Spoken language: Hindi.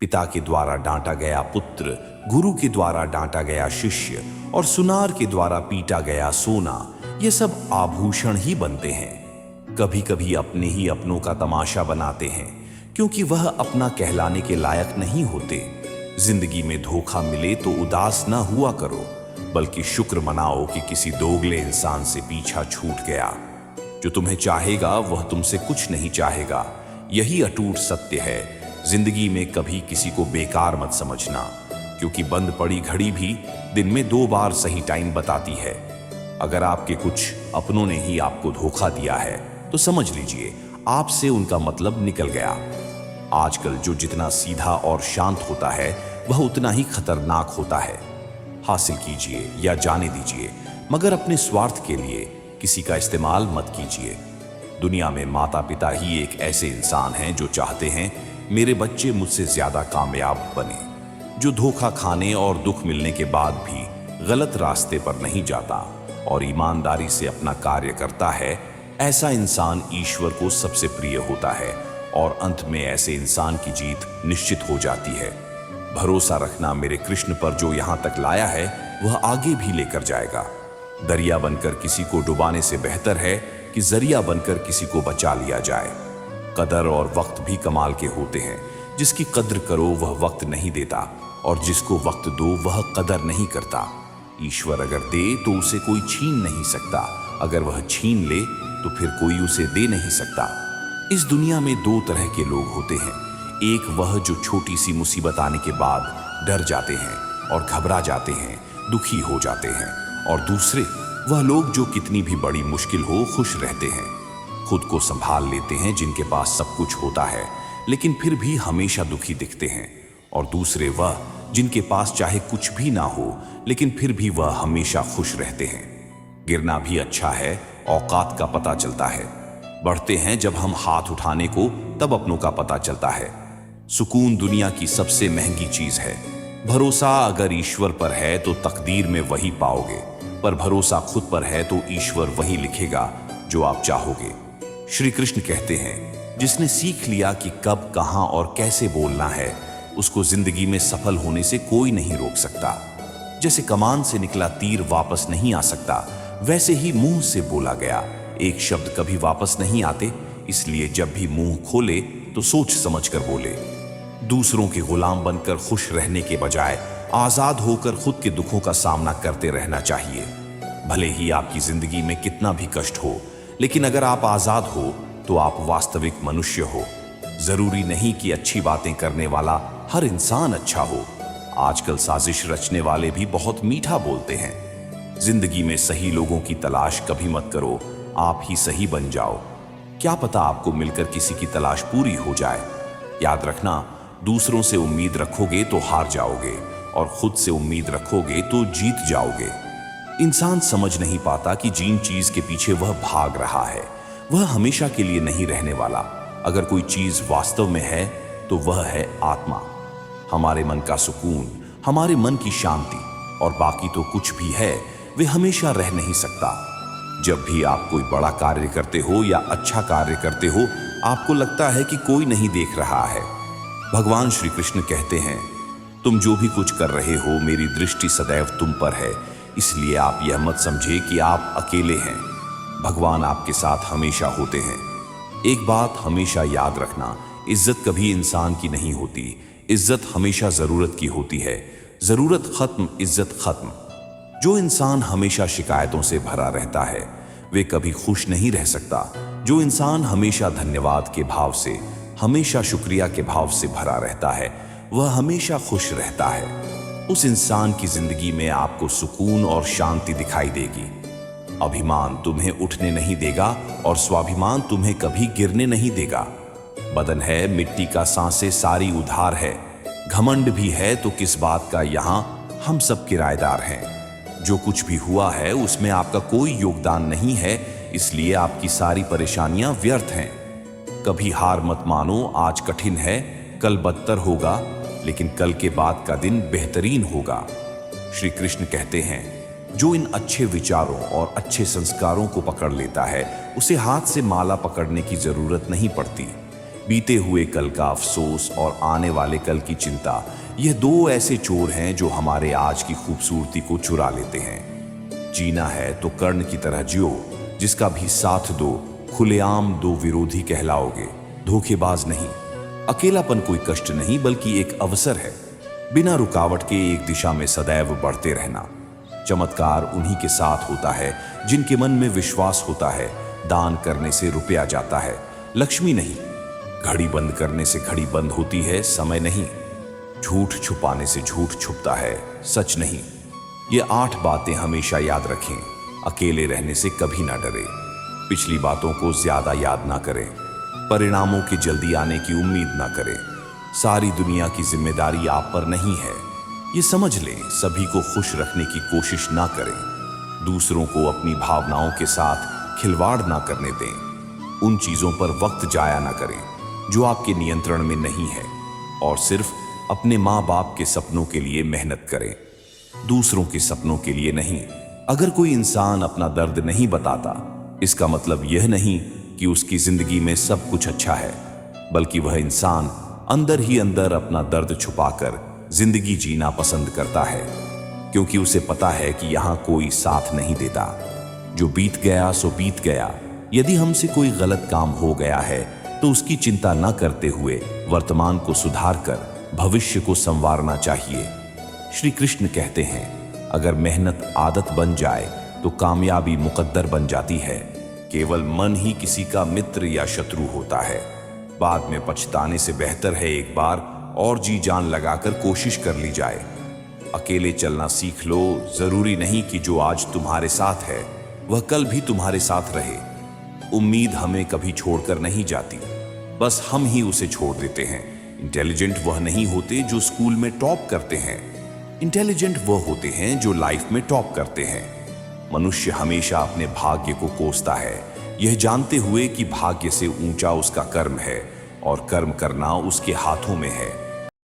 पिता के द्वारा डांटा गया पुत्र, गुरु के द्वारा डांटा गया शिष्य और सुनार के द्वारा पीटा गया सोना, ये सब आभूषण ही बनते हैं। कभी कभी अपने ही अपनों का तमाशा बनाते हैं क्योंकि वह अपना कहलाने के लायक नहीं होते। जिंदगी में धोखा मिले तो उदास ना हुआ करो, बल्कि शुक्र मनाओ कि किसी दोगले इंसान से पीछा छूट गया। जो तुम्हें चाहेगा वह तुमसे कुछ नहीं चाहेगा, यही अटूट सत्य है। जिंदगी में कभी किसी को बेकार मत समझना, क्योंकि बंद पड़ी घड़ी भी दिन में 2 बार सही टाइम बताती है। अगर आपके कुछ अपनों ने ही आपको धोखा दिया है तो समझ लीजिए आपसे उनका मतलब निकल गया। आजकल जो जितना सीधा और शांत होता है वह उतना ही खतरनाक होता है। हासिल कीजिए या जाने दीजिए, मगर अपने स्वार्थ के लिए किसी का इस्तेमाल मत कीजिए। दुनिया में माता पिता ही एक ऐसे इंसान हैं जो चाहते हैं मेरे बच्चे मुझसे ज्यादा कामयाब बने, जो धोखा खाने और दुख मिलने के बाद भी गलत रास्ते पर नहीं जाता और ईमानदारी से अपना कार्य करता है। ऐसा इंसान ईश्वर को सबसे प्रिय होता है और अंत में ऐसे इंसान की जीत निश्चित हो जाती है। भरोसा रखना मेरे कृष्ण पर, जो यहां तक लाया है वह आगे भी लेकर जाएगा। दरिया बनकर किसी को डुबाने से बेहतर है कि जरिया बनकर किसी को बचा लिया जाए। कदर और वक्त भी कमाल के होते हैं। जिसकी कद्र करो वह वक्त नहीं देता, और जिसको वक्त दो वह कदर नहीं करता। ईश्वर अगर दे तो उसे कोई छीन नहीं सकता, अगर वह छीन ले तो फिर कोई उसे दे नहीं सकता। इस दुनिया में 2 तरह के लोग होते हैं। एक वह जो छोटी सी मुसीबत आने के बाद डर जाते हैं और घबरा जाते हैं, दुखी हो जाते हैं, और दूसरे वह लोग जो कितनी भी बड़ी मुश्किल हो खुश रहते हैं, खुद को संभाल लेते हैं, जिनके पास सब कुछ होता है लेकिन फिर भी हमेशा दुखी दिखते हैं। और दूसरे वह जिनके पास चाहे कुछ भी ना हो लेकिन फिर भी वह हमेशा खुश रहते हैं। गिरना भी अच्छा है, औकात का पता चलता है। बढ़ते हैं जब हम हाथ उठाने को, तब अपनों का पता चलता है। सुकून दुनिया की सबसे महंगी चीज है। भरोसा अगर ईश्वर पर है तो तकदीर में वही पाओगे, पर भरोसा खुद पर है तो ईश्वर वही लिखेगा जो आप चाहोगे। श्री कृष्ण कहते हैं, जिसने सीख लिया कि कब, कहां और कैसे बोलना है, उसको जिंदगी में सफल होने से कोई नहीं रोक सकता। जैसे कमान से निकला तीर वापस नहीं आ सकता, वैसे ही मुंह से बोला गया एक शब्द कभी वापस नहीं आते। इसलिए जब भी मुंह खोले तो सोच समझ कर बोले। दूसरों के गुलाम बनकर खुश रहने के बजाय आजाद होकर खुद के दुखों का सामना करते रहना चाहिए। भले ही आपकी जिंदगी में कितना भी कष्ट हो, लेकिन अगर आप आजाद हो तो आप वास्तविक मनुष्य हो। जरूरी नहीं कि अच्छी बातें करने वाला हर इंसान अच्छा हो। आजकल साजिश रचने वाले भी बहुत मीठा बोलते हैं। जिंदगी में सही लोगों की तलाश कभी मत करो, आप ही सही बन जाओ। क्या पता आपको मिलकर किसी की तलाश पूरी हो जाए। याद रखना, दूसरों से उम्मीद रखोगे तो हार जाओगे, और खुद से उम्मीद रखोगे तो जीत जाओगे। इंसान समझ नहीं पाता कि जिन चीज के पीछे वह भाग रहा है वह हमेशा के लिए नहीं रहने वाला। अगर कोई चीज वास्तव में है तो वह है आत्मा, हमारे मन का सुकून, हमारे मन की शांति, और बाकी तो कुछ भी है वे हमेशा रह नहीं सकता। जब भी आप कोई बड़ा कार्य करते हो या अच्छा कार्य करते हो, आपको लगता है कि कोई नहीं देख रहा है। भगवान श्री कृष्ण कहते हैं, तुम जो भी कुछ कर रहे हो मेरी दृष्टि सदैव तुम पर है, इसलिए आप यह मत समझे कि आप अकेले हैं। भगवान आपके साथ हमेशा होते हैं। एक बात हमेशा याद रखना, इज्जत कभी इंसान की नहीं होती, इज्जत हमेशा जरूरत की होती है। जरूरत खत्म, इज्जत खत्म। जो इंसान हमेशा शिकायतों से भरा रहता है वे कभी खुश नहीं रह सकता। जो इंसान हमेशा धन्यवाद के भाव से, हमेशा शुक्रिया के भाव से भरा रहता है वह हमेशा खुश रहता है। उस इंसान की जिंदगी में आपको सुकून और शांति दिखाई देगी। अभिमान तुम्हें उठने नहीं देगा और स्वाभिमान तुम्हें कभी गिरने नहीं देगा। बदन है मिट्टी का, सांसें सारी उधार है। घमंड भी है तो किस बात का, यहां हम सब किराएदार हैं। जो कुछ भी हुआ है उसमें आपका कोई योगदान नहीं है, इसलिए आपकी सारी परेशानियां व्यर्थ हैं। कभी हार मत मानो, आज कठिन है कल बदतर होगा, लेकिन कल के बाद का दिन बेहतरीन होगा। श्री कृष्ण कहते हैं, जो इन अच्छे विचारों और अच्छे संस्कारों को पकड़ लेता है उसे हाथ से माला पकड़ने की जरूरत नहीं पड़ती। बीते हुए कल का अफसोस और आने वाले कल की चिंता, यह दो ऐसे चोर हैं जो हमारे आज की खूबसूरती को चुरा लेते हैं। जीना है तो कर्ण की तरह जियो, जिसका भी साथ दो खुलेआम दो विरोधी कहलाओगे, धोखेबाज नहीं। अकेलापन कोई कष्ट नहीं बल्कि एक अवसर है, बिना रुकावट के एक दिशा में सदैव बढ़ते रहना। चमत्कार उन्हीं के साथ होता है जिनके मन में विश्वास होता है। दान करने से रुपया जाता है, लक्ष्मी नहीं। घड़ी बंद करने से घड़ी बंद होती है, समय नहीं। झूठ छुपाने से झूठ छुपता है, सच नहीं। ये 8 बातें हमेशा याद रखें। अकेले रहने से कभी ना डरे, पिछली बातों को ज्यादा याद ना करें, परिणामों के जल्दी आने की उम्मीद ना करें। सारी दुनिया की जिम्मेदारी आप पर नहीं है, ये समझ लें। सभी को खुश रखने की कोशिश ना करें, दूसरों को अपनी भावनाओं के साथ खिलवाड़ ना करने दें। उन चीजों पर वक्त जाया ना करें जो आपके नियंत्रण में नहीं है, और सिर्फ अपने माँ बाप के सपनों के लिए मेहनत करें, दूसरों के सपनों के लिए नहीं। अगर कोई इंसान अपना दर्द नहीं बताता, इसका मतलब यह नहीं कि उसकी जिंदगी में सब कुछ अच्छा है, बल्कि वह इंसान अंदर ही अंदर अपना दर्द छुपाकर जिंदगी जीना पसंद करता है, क्योंकि उसे पता है कि यहां कोई साथ नहीं देता। जो बीत गया सो बीत गया। यदि हमसे कोई गलत काम हो गया है तो उसकी चिंता न करते हुए वर्तमान को सुधार कर भविष्य को संवारना चाहिए। श्री कृष्ण कहते हैं, अगर मेहनत आदत बन जाए तो कामयाबी मुकद्दर बन जाती है। केवल मन ही किसी का मित्र या शत्रु होता है। बाद में पछताने से बेहतर है एक बार और जी जान लगाकर कोशिश कर ली जाए। अकेले चलना सीख लो। जरूरी नहीं कि जो आज तुम्हारे साथ है वह कल भी तुम्हारे साथ रहे। उम्मीद हमें कभी छोड़कर नहीं जाती, बस हम ही उसे छोड़ देते हैं। इंटेलिजेंट वह नहीं होते जो स्कूल में टॉप करते हैं, इंटेलिजेंट वह होते हैं जो लाइफ में टॉप करते हैं। मनुष्य हमेशा अपने भाग्य को कोसता है, यह जानते हुए कि भाग्य से ऊंचा उसका कर्म है और कर्म करना उसके हाथों में है।